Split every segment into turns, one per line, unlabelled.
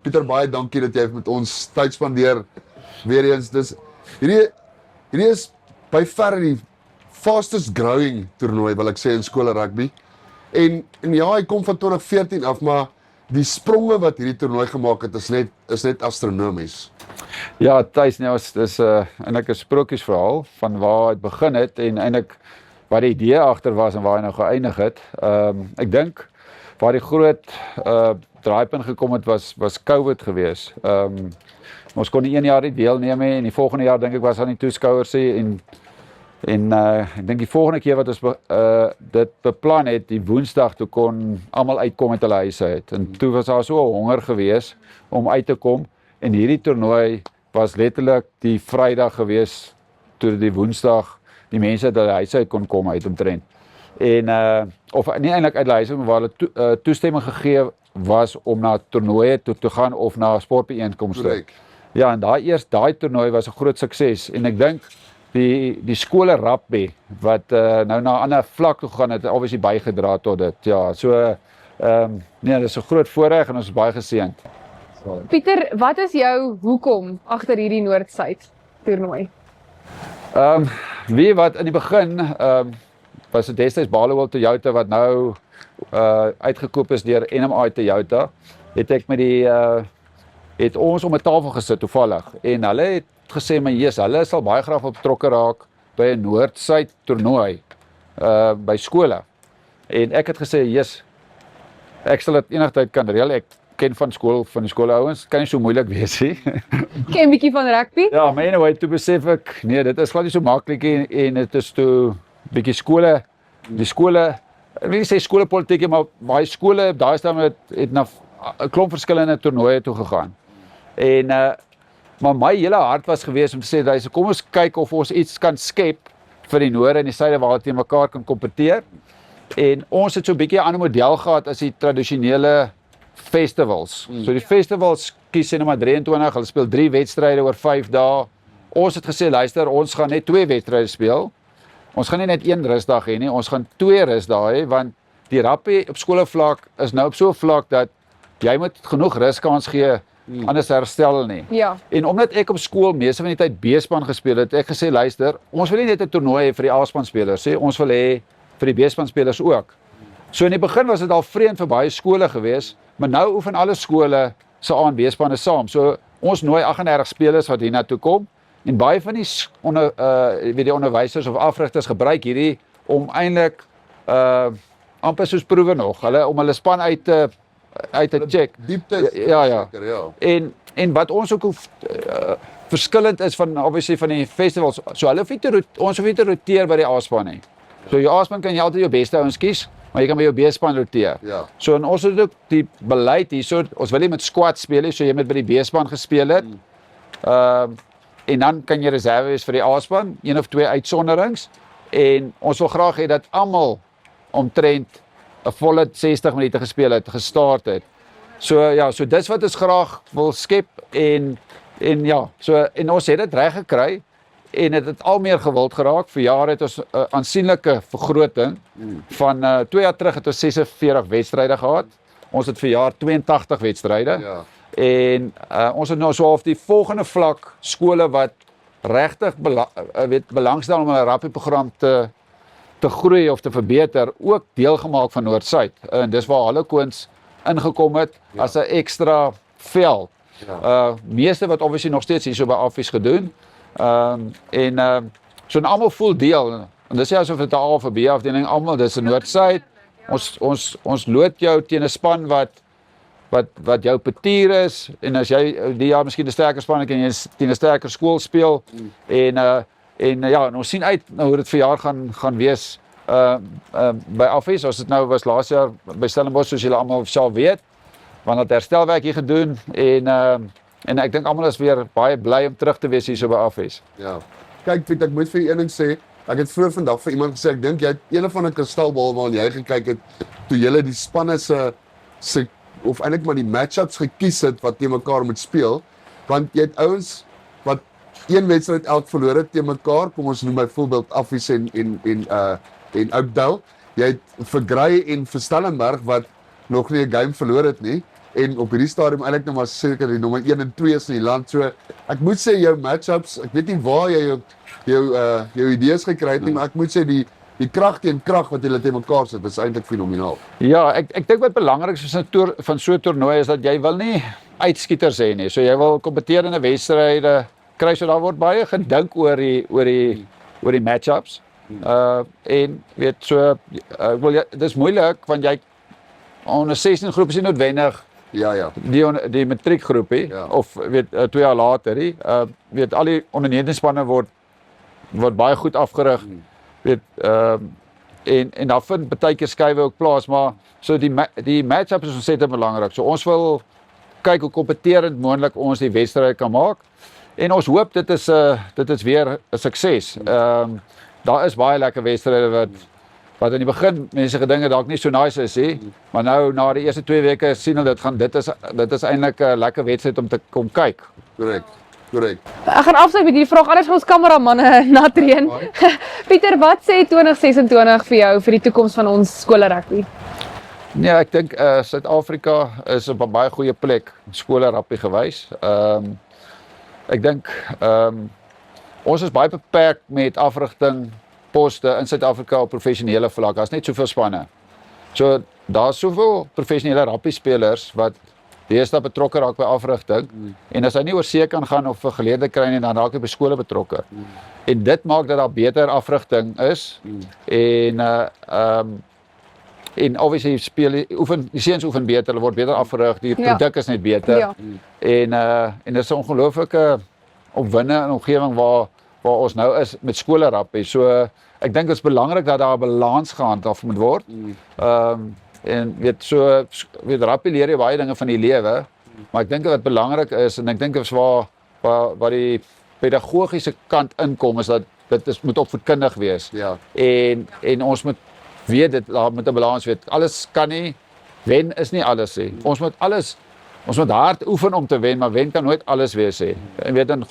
Pieter, baie dankie dat jy met ons tyd spandeer. Weer eens, hierdie is by verre die fastest growing toernooi, wil ek sê, in skole rugby. En ja, hy kom van 2014 af, maar die spronge wat hierdie toernooi gemaak het, is net astronomies.
Ja, Thys, nee, dis eintlik 'n sprokiesverhaal van waar het begin het en eintlik wat die idee agter was en waar hy nou geëindig het. Ek dink waar die groot draaipunt gekom het was COVID geweest. Ons kon die 1 jaar nie deelneem en die volgende jaar dink ek was aan die toeskouers en ek dink die volgende keer wat ons dit beplan het, die Woensdag, toe kon almal uitkom met hulle huise uit. En toe was daar so 'n honger geweest om uit te kom en hierdie toernooi was letterlik die Vrydag geweest toe die Woensdag die mense uit hulle huise uit kon kom uit omtrent. En of nie eintlik uit hulle huise, maar waar hulle toestemming gegee was om na toernooie toe te gaan of na sportbijeenkomste. Ja, en daai toernooi was 'n groot sukses en ek dink die skole rugby wat nou na 'n ander vlak toe gaan het obviously bygedra tot dit. Ja, so nee, dis 'n groot voorreg en ons is baie geseënd.
Pieter, wat is jou hoekom agter hierdie Noord-Suid toernooi?
Wie wat in die begin was dit destyds Barloworld Toyota wat nou uitgekoop is deur NMI Toyota, het ek met het ons om 'n tafel gesit toevallig en hulle het gesê maar Jesus, hulle sal baie graag betrokke raak by 'n Noord-Suid toernooi by skole. En ek het gesê, Jesus, ek sal dit enigtyd kan reël. Ek ken van die skoolouens, kan nie so moeilik wees nie.
Ken 'n bietjie van rugby?
Ja, maar anyway, toe besef ek, nee, dit is glad nie so maklik en dit is toe bietjie die skole, ek wil nie sê skolepolitiek, maar baie skole daai stadium het na 'n klomp verskillende toernooie toe gegaan. En maar my hele hart was gewees om te sê, kom ons kyk of ons iets kan skep vir die noorde en die suide waar hulle teen mekaar kan kompeteer. En ons het so 'n bietjie 'n ander model gehad as die tradisionele festivals. So die festivals kies net maar 23, hulle speel 3 wedstryde oor 5 dae. Ons het gesê, luister, ons gaan net 2 wedstryde speel. Ons gaan nie net 1 rusdag hê nie, ons gaan 2 rusdae hê, want die rugby op skoolvlak is nou op so 'n vlak dat jy moet genoeg ruskans gee, anders herstel nie.
Ja.
En omdat ek op skool meeste van die tyd B-span gespeel het, ek gesê, luister, ons wil nie net 'n toernooi hê vir die A-span spelers, ons wil hê vir die B-span spelers ook. So in die begin was dit al vreemd vir baie skole gewees, maar nou oefen alle skole se A en B-spanne saam. So ons nooi 38 spelers wat hier na toe kom en baie van die die onderwysers of afrigters gebruik hierdie om eintlik amper soos proewe nog, om hulle span uit te check.
Diepte.
Ja. En wat ons ook verskillend is van obviously van die festivals, so ons hoef nie te roteer by die A-span nie. So jou A-span kan jy altyd jou beste ouens kies, maar jy kan by jou B-span roteer.
Ja.
So en ons het ook die beleid hierso, ons wil nie met squad speel nie, so jy moet by die B-span gespeel het. En dan kan jy reserve wees vir die A-span, 1 of 2 uitsonderings. En ons wil graag hê dat almal omtrent 'n volle 60 minute gespeel het, gestart het. So ja, so dis wat ons graag wil skep en ons het dit reg gekry en het al meer gewild geraak. Vir jare het ons 'n aansienlike vergroting van 2 jaar terug het ons 46 wedstryde gehad. Ons het vir jaar 82 wedstryde.
Ja.
En ons het nou so half die volgende vlak skole wat regtig belangstel om 'n rugbyprogram te groei of te verbeter, ook deelgemaak van Noord-Suid. En dis waar Harlequins ingekom het as 'n ekstra veld. Meeste wat obviously nog steeds hier so by Affies gedoen. So almal voel deel. En dis nie asof dit 'n A of 'n B afdeling, almal, dis 'n Noord-Suid. Ons lood jou teen 'n span wat jou petier is, en as jy die jaar miskien 'n sterker span het, kan jy teen 'n sterker skool speel. En ons sien uit nou hoe dit vir jaar gaan wees by Affies. Ons het nou was laas jaar by Stellenbosch, soos julle almal sal weet, want het herstelwerk hier gedoen en ek dink almal is weer baie bly om terug te wees hier so by Affies.
Ja. Kyk Piet, ek moet vir jou een ding sê. Ek het vroeër vandag vir iemand gesê, ek dink jy het een van 'n kristalbal waarin jy gekyk het toe jy die spanne se of eintlik maar die matchups gekies het wat teen mekaar moet speel, want jy het ouens wat een wedstryd elk verloor het teen mekaar. Kom ons noem byvoorbeeld Affies en Oudtshoorn. Jy het vir Grey en vir Stellenberg wat nog nie 'n game verloor het nie. en op hierdie stadium eintlik nou maar seker die nommer 1 en 2 is in die land. So ek moet sê jou matchups, ek weet nie waar jy jou idees gekry het nie, maar ek moet sê die krag teen krag wat julle teen mekaar sit, is eintlik fenomenaal.
Ja, ek dink wat belangrik is van so 'n toernooi is dat jy wil nie uitskieters hê nie. So jy wil kompeterende wedstryde kry, so daar word baie gedink oor die matchups. En weet so dis moeilik want jy onder 16 groep is nie noodwendig
Ja.
die matriekgroepie
Ja.
of weet 2 jaar later, weet al die onder 19 spanne word baie goed afgerig. Weet en dan vind baie keer skuwe ook plaas, maar so die matchups is ontsettend belangrik. So ons wil kyk hoe kompeterend moontlik ons die wedstryd kan maak. En ons hoop dit is weer 'n sukses. Daar is baie lekker wedstryde wat in die begin mense gedinge dalk nie so nice is nie, maar nou na die eerste 2 weke sien hulle dit is eintlik 'n lekker wedstryd om te kom kyk.
Korrek.
Ek gaan afsluit met hierdie vraag, anders gaan ons kameramanne natreen. Pieter, wat sê 2026 vir jou vir die toekoms van ons skole rugby?
Nee, ek dink Suid-Afrika is op 'n baie goeie plek skole rugby gewys. Ek dink ons is baie beperk met afrigting poste in Suid-Afrika op professionele vlak. Daar's net soveel spanne. So daar's soveel professionele rugby spelers wat deesdae betrokke raak by afrigting en as hy nie oor see kan gaan of 'n geleentheid kry nie, dan raak hy by skole betrokke. En dit maak dat daar beter afrigting is en obviously die seuns oefen beter, hulle word beter afgerig, die produk is net beter.
Ja.
En dit is 'n ongelooflike opwindende omgewing waar ons nou is met skole rugby. So ek dink dit is belangrik dat daar 'n balans gehandhaaf moet word. En weet rugby leer jy baie dinge van die lewe, maar ek dink wat belangrik is en ek dink is waar die pedagogiese kant inkom is dat dit moet opvoedkundig wees.
Ja.
En ons moet weet dit daar moet 'n balans weet. Alles kan nie wen is nie alles nie. Ons moet hard oefen om te wen, maar wen kan nooit alles wees nie. En weet 'n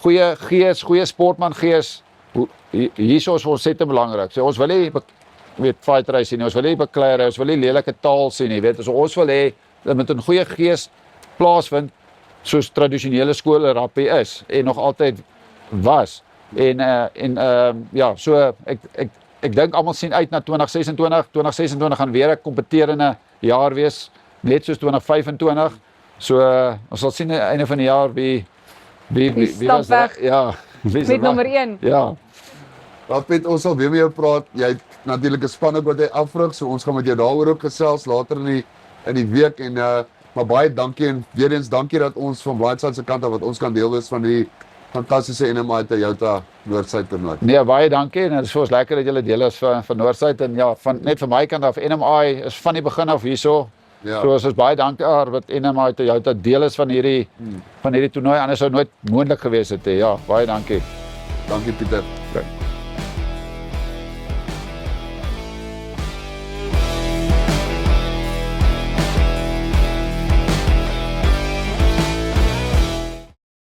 goeie gees, goeie sportman gees, hierso is ons sette belangrik. So ons wil nie fight race nie, ons wil nie beklei race, ons wil nie lelike taal sien nie, weet. So ons wil hê dat met 'n goeie gees plaasvind soos tradisionele skole rugby is en nog altyd was. So ek dink almal sien uit na 2026. 2026 gaan weer 'n kompeterende jaar wees, net soos 2025. So ons sal sien aan die einde van die jaar wie
stap weg.
Ja, wie
Met nommer 1.
Ja.
Piet, ons sal weer met jou praat. Jy het natuurlik 'n span ook wat jy afrig, so ons gaan met jou daaroor ook gesels later in die week en maar baie dankie en weer eens dankie dat ons van Blaadside se kant af wat ons kan deel wees van die fantastiese NMI Toyota Noordsuid toernooi.
Nee, baie dankie en dit is vir ons lekker dat julle deel is van Noordsuid en ja, net van my kant af NMI is van die begin af hierso.
Ja.
So ons is baie dankbaar dat NMI Toyota deel is van hierdie toernooi, anders sou nooit moontlik gewees het. Ja, baie dankie.
Dankie Pieter.
Okay.